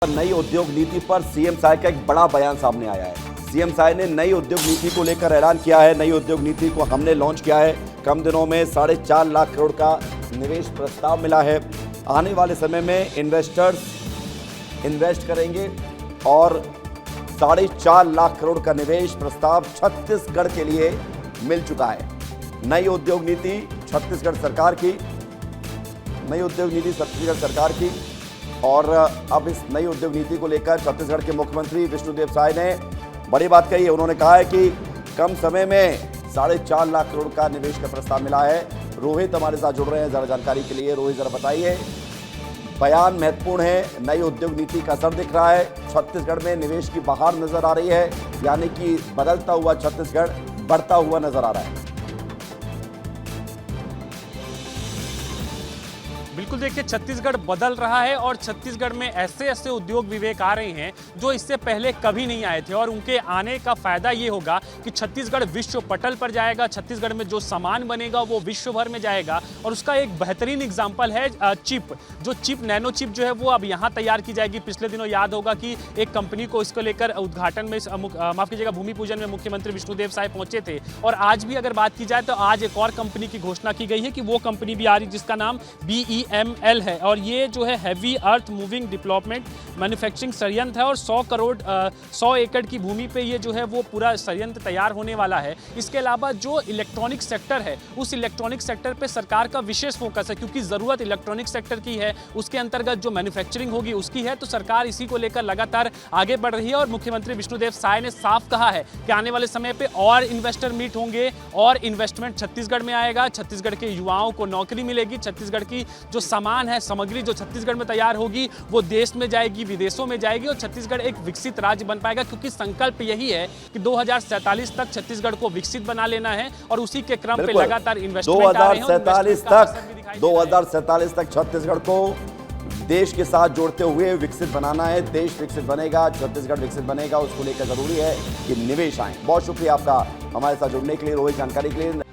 नई उद्योग नीति पर सीएम साय का एक बड़ा बयान सामने आया है। सीएम साय ने नई उद्योग नीति को लेकर ऐलान किया है। नई उद्योग नीति को हमने लॉन्च किया है। कम दिनों में 4.5 लाख करोड़ का निवेश प्रस्ताव मिला है। आने वाले समय में इन्वेस्टर्स इन्वेस्ट करेंगे और 4.5 लाख करोड़ का निवेश प्रस्ताव छत्तीसगढ़ के लिए मिल चुका है। नई उद्योग नीति छत्तीसगढ़ सरकार की, नई उद्योग नीति छत्तीसगढ़ सरकार की। और अब इस नई उद्योग नीति को लेकर छत्तीसगढ़ के मुख्यमंत्री विष्णुदेव साय ने बड़ी बात कही है। उन्होंने कहा है कि कम समय में 4.5 लाख करोड़ का निवेश का प्रस्ताव मिला है। रोहित हमारे साथ जुड़ रहे हैं जरा जानकारी के लिए। रोहित, जरा बताइए, बयान महत्वपूर्ण है, नई उद्योग नीति का असर दिख रहा है, छत्तीसगढ़ में निवेश की बहार नजर आ रही है, यानी कि बदलता हुआ छत्तीसगढ़ बढ़ता हुआ नजर आ रहा है। बिल्कुल, देखिए, छत्तीसगढ़ बदल रहा है और छत्तीसगढ़ में ऐसे ऐसे उद्योग विवेक आ रहे हैं जो इससे पहले कभी नहीं आए थे। और उनके आने का फायदा ये होगा कि छत्तीसगढ़ विश्व पटल पर जाएगा। छत्तीसगढ़ में जो सामान बनेगा वो विश्व भर में जाएगा। और उसका एक बेहतरीन एग्जाम्पल है चिप। जो चिप, नैनो चिप जो है वो अब यहाँ तैयार की जाएगी। पिछले दिनों याद होगा कि एक कंपनी को इसको लेकर उद्घाटन में, माफ कीजिएगा, भूमि पूजन में मुख्यमंत्री विष्णुदेव साय पहुंचे थे। और आज भी अगर बात की जाए तो आज एक और कंपनी की घोषणा की गई है कि वो कंपनी भी आ रही, जिसका नाम BEML है। और ये जो है heavy earth moving development manufacturing संयंत्र है। और 100 एकड़ की भूमि पे ये जो है वो पूरा संयंत्र तैयार होने वाला है। इसके अलावा जो इलेक्ट्रॉनिक सेक्टर है, उस इलेक्ट्रॉनिक सेक्टर पे सरकार का विशेष फोकस है, क्योंकि ज़रूरत इलेक्ट्रॉनिक सेक्टर की है। उसके अंतर्गत जो मैन्युफैक्चरिंग होगी उसकी है। तो सरकार इसी को लेकर लगातार आगे बढ़ रही है। और मुख्यमंत्री विष्णुदेव साय ने साफ कहा है कि आने वाले समय पे और इन्वेस्टर मीट होंगे और इन्वेस्टमेंट छत्तीसगढ़ में आएगा। छत्तीसगढ़ के युवाओं को नौकरी मिलेगी। छत्तीसगढ़ की जो सामान है, सामग्री जो छत्तीसगढ़ में तैयार होगी वो देश में जाएगी, विदेशों में जाएगी और छत्तीसगढ़ एक विकसित राज्य बन पाएगा। क्योंकि संकल्प यही है कि 2047 तक छत्तीसगढ़ को विकसित बना लेना है। और उसी के क्रम पे लगातार इन्वेस्टमेंट 2047 तक छत्तीसगढ़ को देश के साथ जोड़ते हुए विकसित बनाना है। देश विकसित बनेगा, छत्तीसगढ़ विकसित बनेगा, उसको लेकर जरूरी है कि निवेश आए। बहुत शुक्रिया आपका हमारे साथ जुड़ने के लिए, रोहित, जानकारी के लिए।